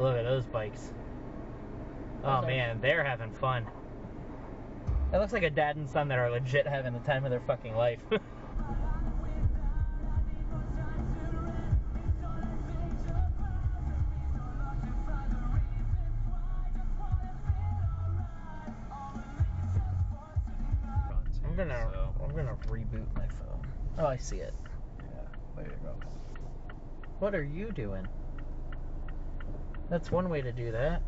Look at those bikes. Oh man, they're having fun. It looks like a dad and son that are legit having the time of their fucking life. I'm gonna reboot my phone. Oh, I see it. Yeah, there you go. What are you doing? That's one way to do that.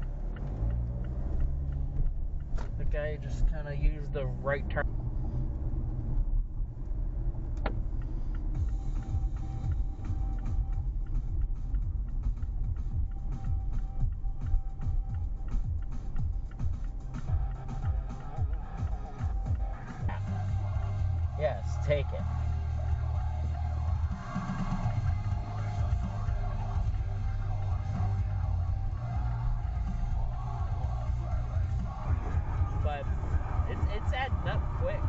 The guy just kind of used the right turn. Yes, take it. But it's adding up quick.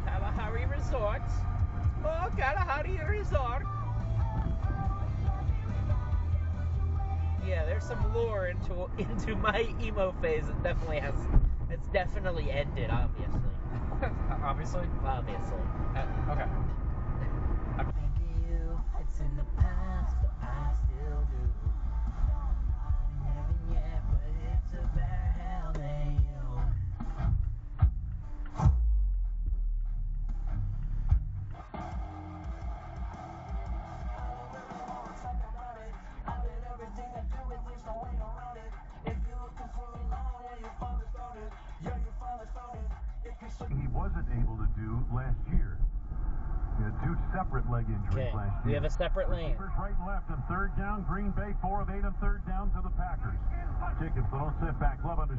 Kalahari Resort. Oh, Kalahari Resort. Yeah, there's some lore into my emo phase. It's definitely ended, obviously. Obviously? Obviously. Okay. Thank you. It's in the past, but I still do. Haven't yet, but it's about how they He wasn't able to do last year. He had two separate leg injuries last year. We have a separate lane. Receivers right and left on third down. Green Bay 4 of 8 on third down to the Packers. Chickens, so don't sit back. Love under.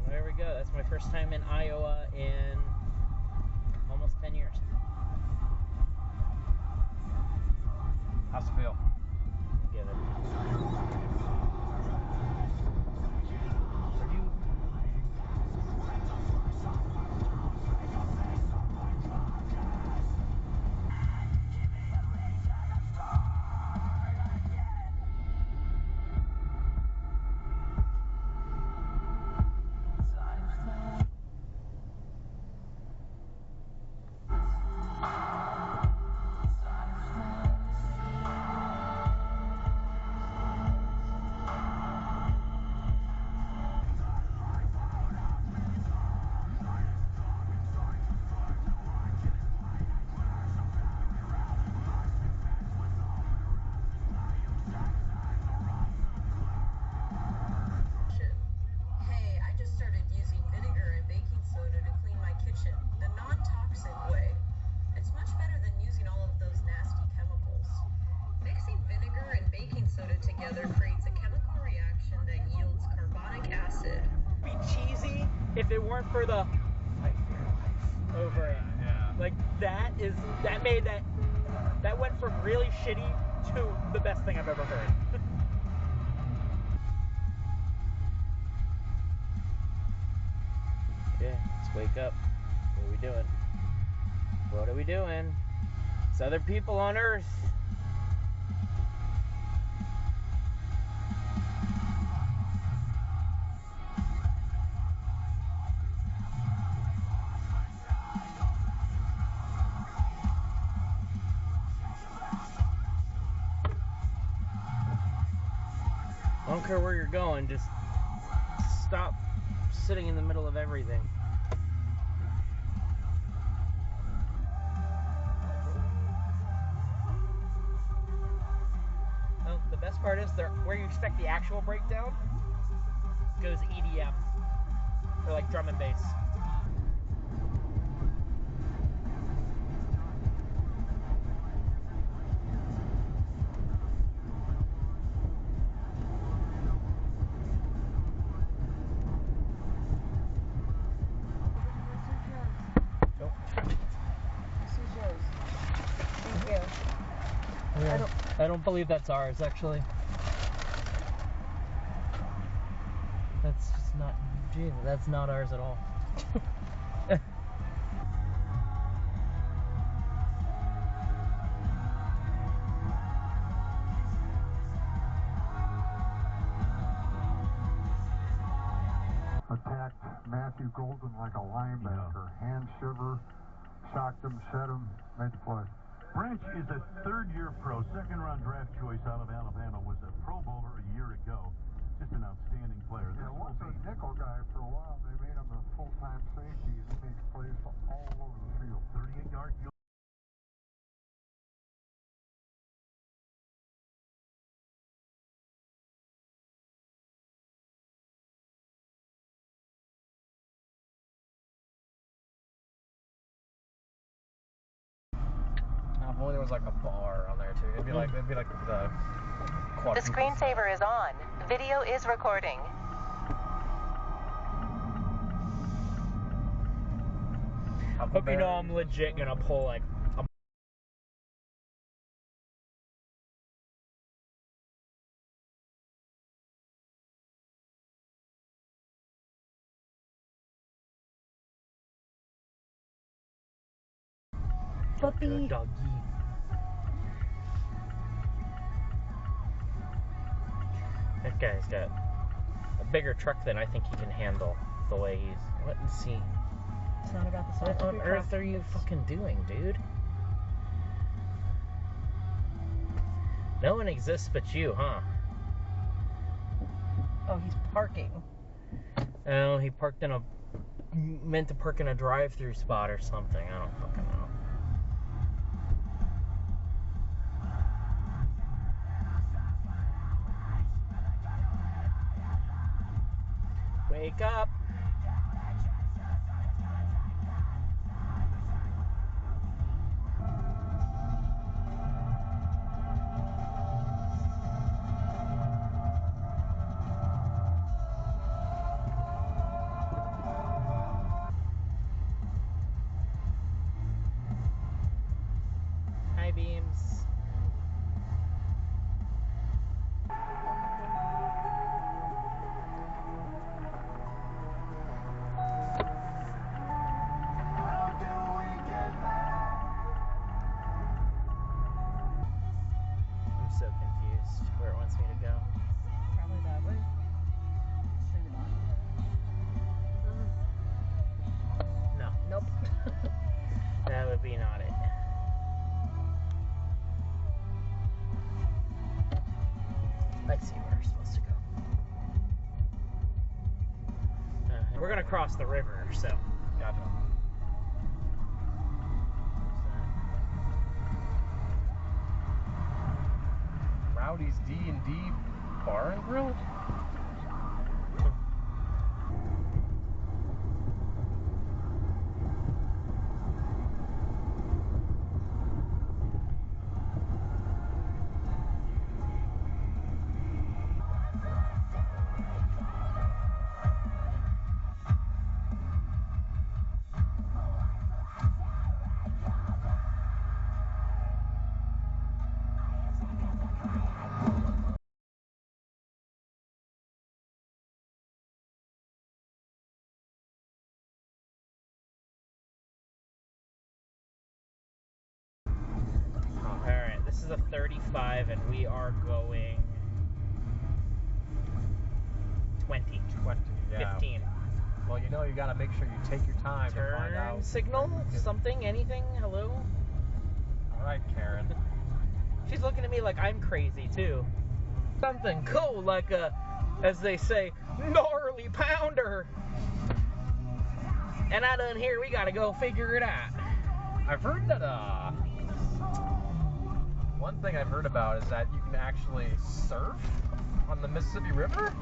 There we go. That's my first time in Iowa in almost 10 years. How's it feel? Give it. Hey, I just started using vinegar and baking soda to clean my kitchen, the non-toxic way. It's much better than using all of those nasty chemicals. Mixing vinegar and baking soda together creates a chemical reaction that yields carbonic acid. Be cheesy if it weren't for the over it. Yeah. Like that went from really shitty to the best thing I've ever heard. Okay, let's wake up. What are we doing? What are we doing? It's other people on Earth. I don't care where you're going, just stop sitting in the middle of everything. Well, the best part is where you expect the actual breakdown goes EDM, or like drum and bass. Yeah. I don't believe that's ours, actually. That's just not... Jesus, that's not ours at all. Attacked Matthew Golden like a linebacker. Hand shiver, shocked him, set him, made the play. Branch is a third-year pro, second-round draft choice out of Alabama, was a Pro Bowler a year ago. Just an outstanding player. Yeah, was a nickel guy for a while. They made him a full-time safety, and he makes plays all over the field. 38-yard field. If only there was like a bar on there too. It'd be like the The screensaver is on. Video is recording. Hope you know I'm legit gonna pull like a... Puppy doggy. That guy's got a bigger truck than I think he can handle. The way he's... Let me see. It's not about the size What of on your earth truck. are you fucking doing, dude? No one exists but you, huh? Oh, he's parking. Oh, he parked in a... meant to park in a drive-through spot or something. I don't fucking know. Wake up! Hi, Beams. I'm so confused where it wants me to go. Probably that way. Maybe not. No, Nope. that would be not it. I see where we're supposed to go. We're gonna cross the river, so. Gotcha. Rowdy's D&D Bar and Grill? Alright, this is a 35 and we are going 20. 20, yeah. 15. Well, you know you gotta make sure you take your time to find Turn out. signal? Something? Anything? Hello? Alright, Karen. She's looking at me like I'm crazy too. Something cool, like a, as they say, gnarly pounder. And I done here, we gotta go figure it out. I've heard that, one thing I've heard about is that you can actually surf on the Mississippi River?